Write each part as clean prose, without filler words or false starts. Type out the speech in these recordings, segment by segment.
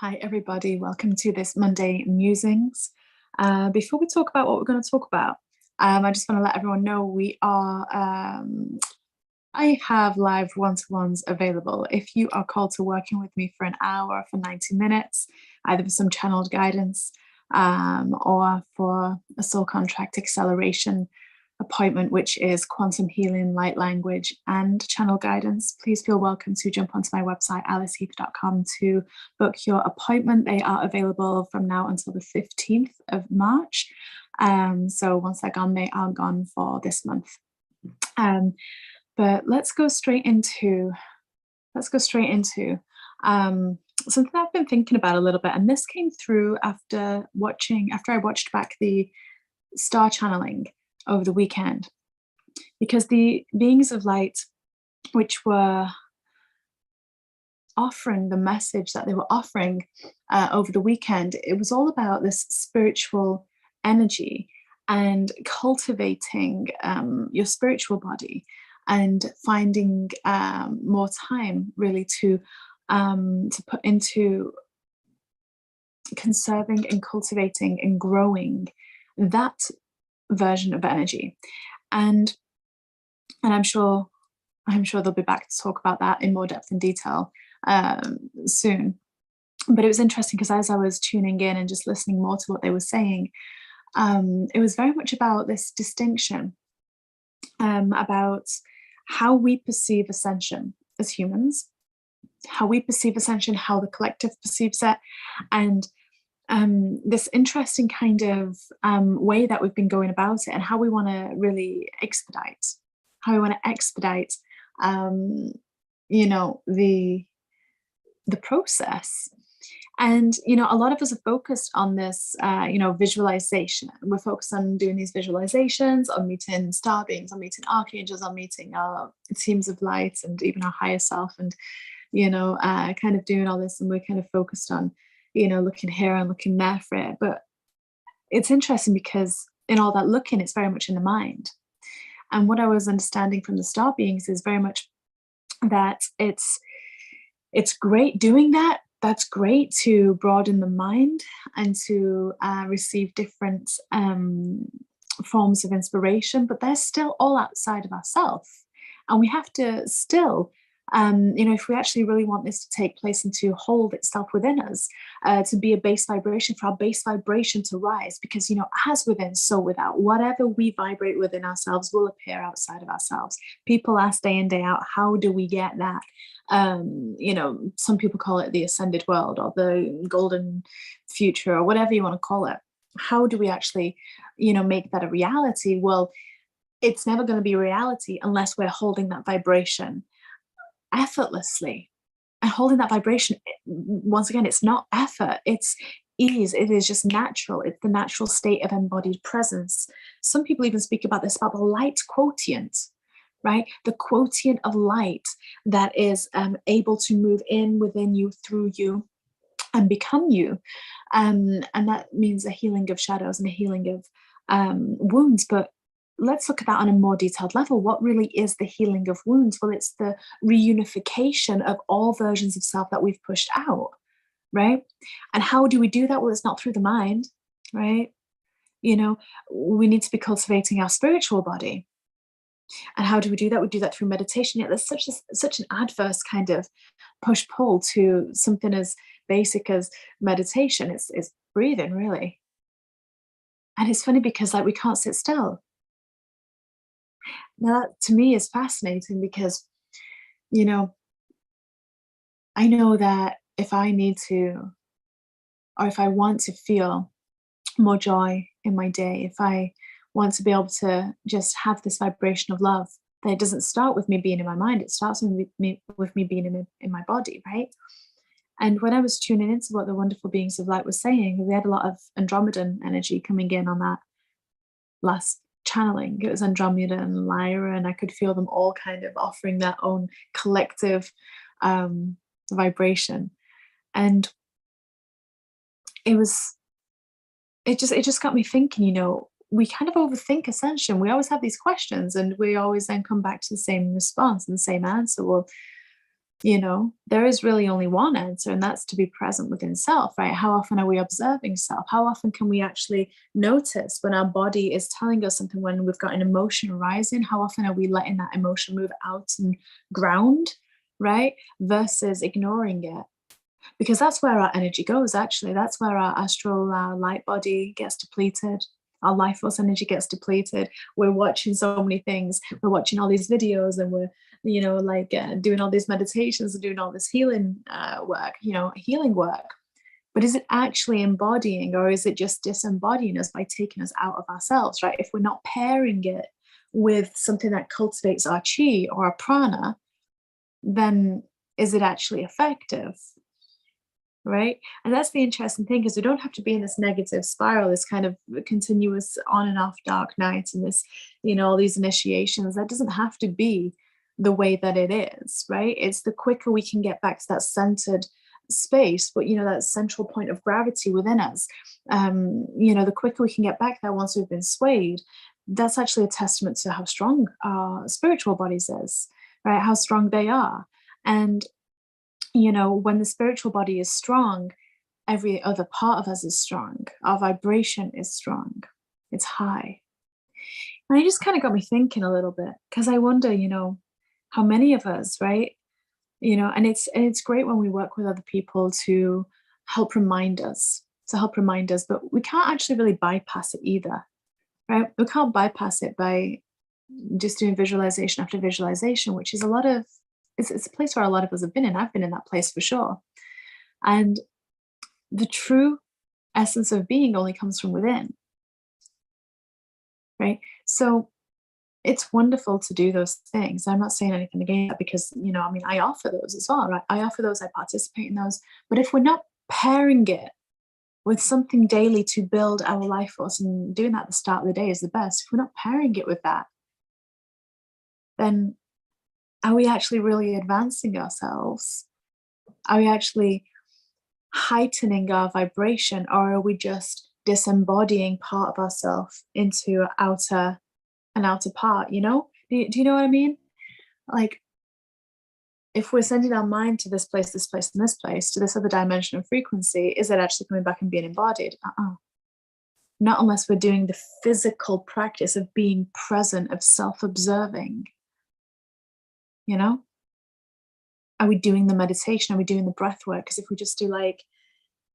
Hi, everybody. Welcome to this Monday Musings. Before we talk about what we're going to talk about, I just want to let everyone know I have live one-to-ones available. If you are called to working with me for an hour, for 90 minutes, either for some channeled guidance or for a soul contract acceleration appointment, which is quantum healing, light language, and channel guidance, please feel welcome to jump onto my website, aliceheath.com, to book your appointment. They are available from now until the 15th of March. So once they're gone, they are gone for this month. But let's go straight into something I've been thinking about a little bit, and this came through after I watched back the star channeling over the weekend, because the beings of light, which were offering the message that they were offering over the weekend, it was all about this spiritual energy and cultivating your spiritual body and finding more time really to put into conserving and cultivating and growing that version of energy. And I'm sure they'll be back to talk about that in more depth and detail soon. But it was interesting because as I was tuning in and just listening more to what they were saying, it was very much about this distinction about how we perceive ascension as humans, how we perceive ascension, how the collective perceives it, and this interesting kind of way that we've been going about it, and how we want to really expedite the process. And a lot of us are focused on this visualization. We're focused on doing these visualizations, on meeting star beings, on meeting archangels, on meeting our teams of light, and even our higher self, and kind of doing all this, and we're kind of focused on looking here and looking there for it. But it's interesting because in all that looking, it's very much in the mind. And what I was understanding from the star beings is very much that it's great doing that. That's great to broaden the mind and to receive different forms of inspiration, but they're still all outside of ourselves. And we have to still if we actually really want this to take place and to hold itself within us, to be a base vibration, for our base vibration to rise, because, as within, so without. Whatever we vibrate within ourselves will appear outside of ourselves. People ask day in, day out, how do we get that? Some people call it the ascended world or the golden future or whatever you want to call it. How do we actually, make that a reality? Well, it's never going to be a reality unless we're holding that vibration effortlessly. And holding that vibration, once again, it's not effort, it's ease. It is just natural. It's the natural state of embodied presence. Some people even speak about this, about the light quotient, right? The quotient of light that is able to move in, within you, through you, and become you. And that means a healing of shadows and a healing of wounds. But let's look at that on a more detailed level. What really is the healing of wounds? Well, it's the reunification of all versions of self that we've pushed out, right? And how do we do that? Well, it's not through the mind, right? We need to be cultivating our spiritual body. And how do we do that? We do that through meditation. Yet there's such an adverse kind of push-pull to something as basic as meditation. It's breathing, really. And it's funny because we can't sit still. Now, that to me is fascinating because, I know that if I need to, or if I want to feel more joy in my day, if I want to be able to just have this vibration of love, then it doesn't start with me being in my mind. It starts with me being in my body, right? And when I was tuning into what the wonderful beings of light was saying, we had a lot of Andromedan energy coming in on that last channeling. It was Andromeda and Lyra, and I could feel them all kind of offering their own collective vibration. And it just got me thinking, we kind of overthink ascension. We always have these questions and we always then come back to the same response and the same answer. Well, There is really only one answer, and that's to be present within self, right? How often are we observing self? How often can we actually notice when our body is telling us something, when we've got an emotion arising? How often are we letting that emotion move out and ground, right? Versus ignoring it. Because that's where our energy goes, actually. That's where our astral light body gets depleted. Our life force energy gets depleted. We're watching so many things. We're watching all these videos, and we're, doing all these meditations and doing all this healing work, healing work. But is it actually embodying, or is it just disembodying us by taking us out of ourselves, right? If we're not pairing it with something that cultivates our chi or our prana, then is it actually effective? Right? And that's the interesting thing, because we don't have to be in this negative spiral, this kind of continuous on and off dark nights, and this, all these initiations. That doesn't have to be the way that it is, right? It's the quicker we can get back to that centered space, but that central point of gravity within us, the quicker we can get back there once we've been swayed. That's actually a testament to how strong our spiritual bodies is, right? How strong they are. And when the spiritual body is strong, every other part of us is strong. Our vibration is strong. It's high. And it just kind of got me thinking a little bit, because I wonder, how many of us, right? And it's great when we work with other people to help remind us, but we can't actually really bypass it either, right? We can't bypass it by just doing visualization after visualization, which is it's a place where a lot of us have been in. I've been in that place for sure. And the true essence of being only comes from within, right? So it's wonderful to do those things. I'm not saying anything against that, because, I offer those as well, right? I offer those, I participate in those. But if we're not pairing it with something daily to build our life force, and doing that at the start of the day is the best, if we're not pairing it with that, then are we actually really advancing ourselves? Are we actually heightening our vibration, or are we just disembodying part of ourselves into an outer part? Do you know what I mean? Like, if we're sending our mind to this place, and this place, to this other dimension of frequency, is it actually coming back and being embodied? Not unless we're doing the physical practice of being present, of self-observing. Are we doing the meditation? Are we doing the breath work? Because if we just do, like,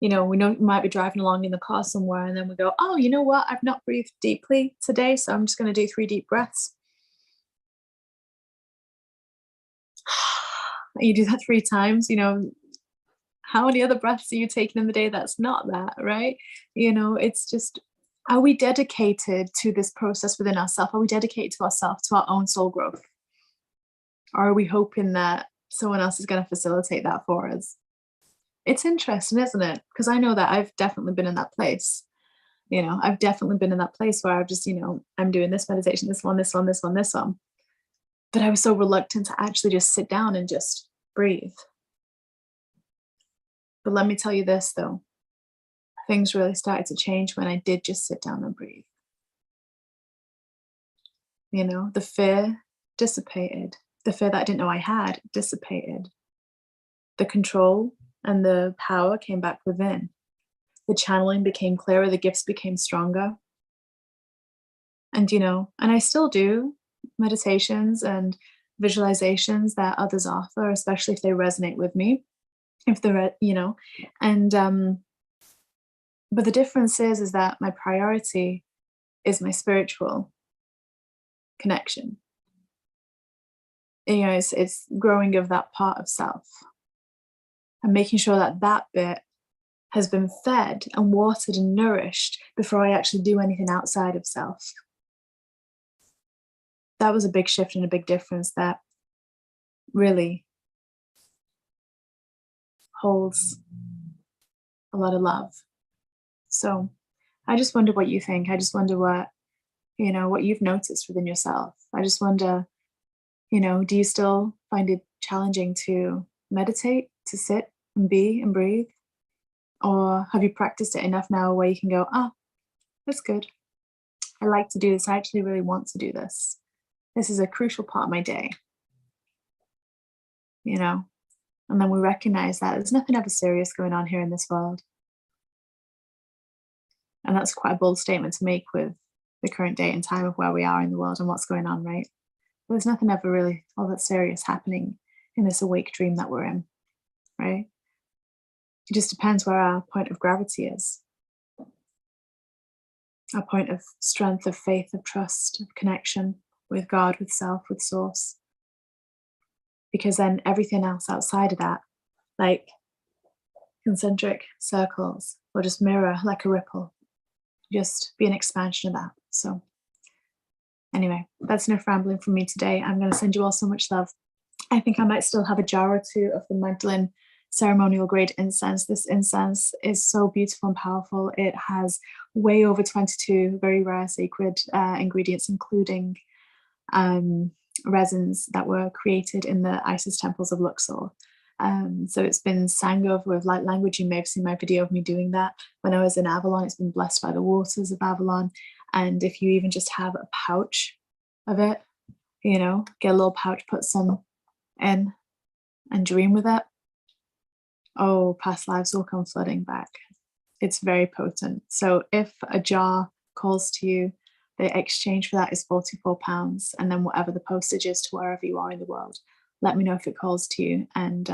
we know we might be driving along in the car somewhere, and then we go, oh, you know what? I've not breathed deeply today, so I'm just going to do 3 deep breaths. You do that 3 times, how many other breaths are you taking in the day that's not that, right? It's just, are we dedicated to this process within ourselves? Are we dedicated to ourselves, to our own soul growth? Or are we hoping that someone else is going to facilitate that for us? It's interesting, isn't it? Because I know that I've definitely been in that place. I've definitely been in that place where I've just, I'm doing this meditation, this one, this one, this one, this one. But I was so reluctant to actually just sit down and just breathe. But let me tell you this, though. Things really started to change when I did just sit down and breathe. The fear dissipated. The fear that I didn't know I had dissipated. The control and the power came back within. The channeling became clearer. The gifts became stronger. And, and I still do meditations and visualizations that others offer, especially if they resonate with me. If they're, and, but the difference is that my priority is my spiritual connection. It's growing of that part of self, and making sure that that bit has been fed and watered and nourished before I actually do anything outside of self. That was a big shift and a big difference that really holds a lot of love. So I just wonder what you think. I just wonder what you've noticed within yourself. I just wonder, do you still find it challenging to meditate, to sit and be and breathe? Or have you practiced it enough now where you can go, that's good. I like to do this. I actually really want to do this. This is a crucial part of my day. And then we recognize that there's nothing ever serious going on here in this world. And that's quite a bold statement to make with the current date and time of where we are in the world and what's going on, right? There's nothing ever really all that serious happening in this awake dream that we're in, right? It just depends where our point of gravity is, our point of strength, of faith, of trust, of connection with God, with self, with source. Because then everything else outside of that, like concentric circles, will just mirror like a ripple, just be an expansion of that. So, anyway, that's enough rambling from me today. I'm going to send you all so much love. I think I might still have a jar or two of the Magdalene ceremonial grade incense. This incense is so beautiful and powerful. It has way over 22 very rare sacred ingredients, including resins that were created in the Isis temples of Luxor. So it's been sang over with light language. You may have seen my video of me doing that. When I was in Avalon, it's been blessed by the waters of Avalon. And if you even just have a pouch of it, get a little pouch, put some in and dream with it. Oh, past lives will come flooding back. It's very potent. So if a jar calls to you, the exchange for that is £44, and then whatever the postage is to wherever you are in the world, let me know if it calls to you, and